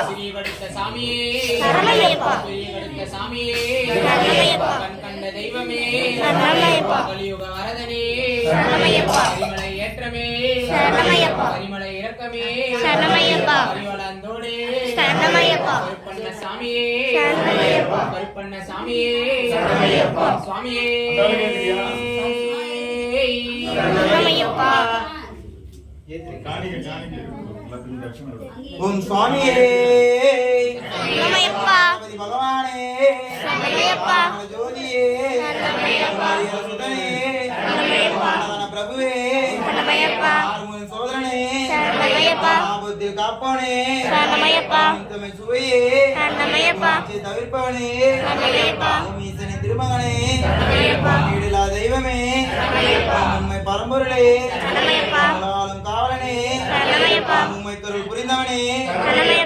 ஸ்ரீவடித்த சாமியே சரணமையப்பா ஸ்ரீவடித்த சாமியே சரணமையப்பா கண் கண்ட தெய்வமே சரணமையப்பா கலியுக வரதனே சரணமையப்பா பரிமளை ஏற்றமே சரணமையப்பா பரிமளை இரக்கமே சரணமையப்பா பரிவளந்தோடே சரணமையப்பா கருப்பண்ண சாமியே சரணமையப்பா கருப்பண்ண சாமியே சரணமையப்பா சுவாமியே சரணமையப்பா ஓம் சுவாமியே சரணமையப்பா பகவானே சரணமையப்பா ஜோதியே சுதனே பிரபுவே சரணமையப்பா சோதரனே சரணமையப்பா புத்தி காப்பவனே சரணமையப்பா தமிழ் சுவையே சரணமையப்பா தவிர்ப்பவனே சரணமையப்பா ஈசனை திருமகனே சரணமையப்பா ஈடிலா தெய்வமே சரணமையப்பா உண்மை பரம்பொருளே சரணமையப்பா காவலனே சரணமையப்பா உண்மை தொழில் புரிந்தவனே சரணமையப்பா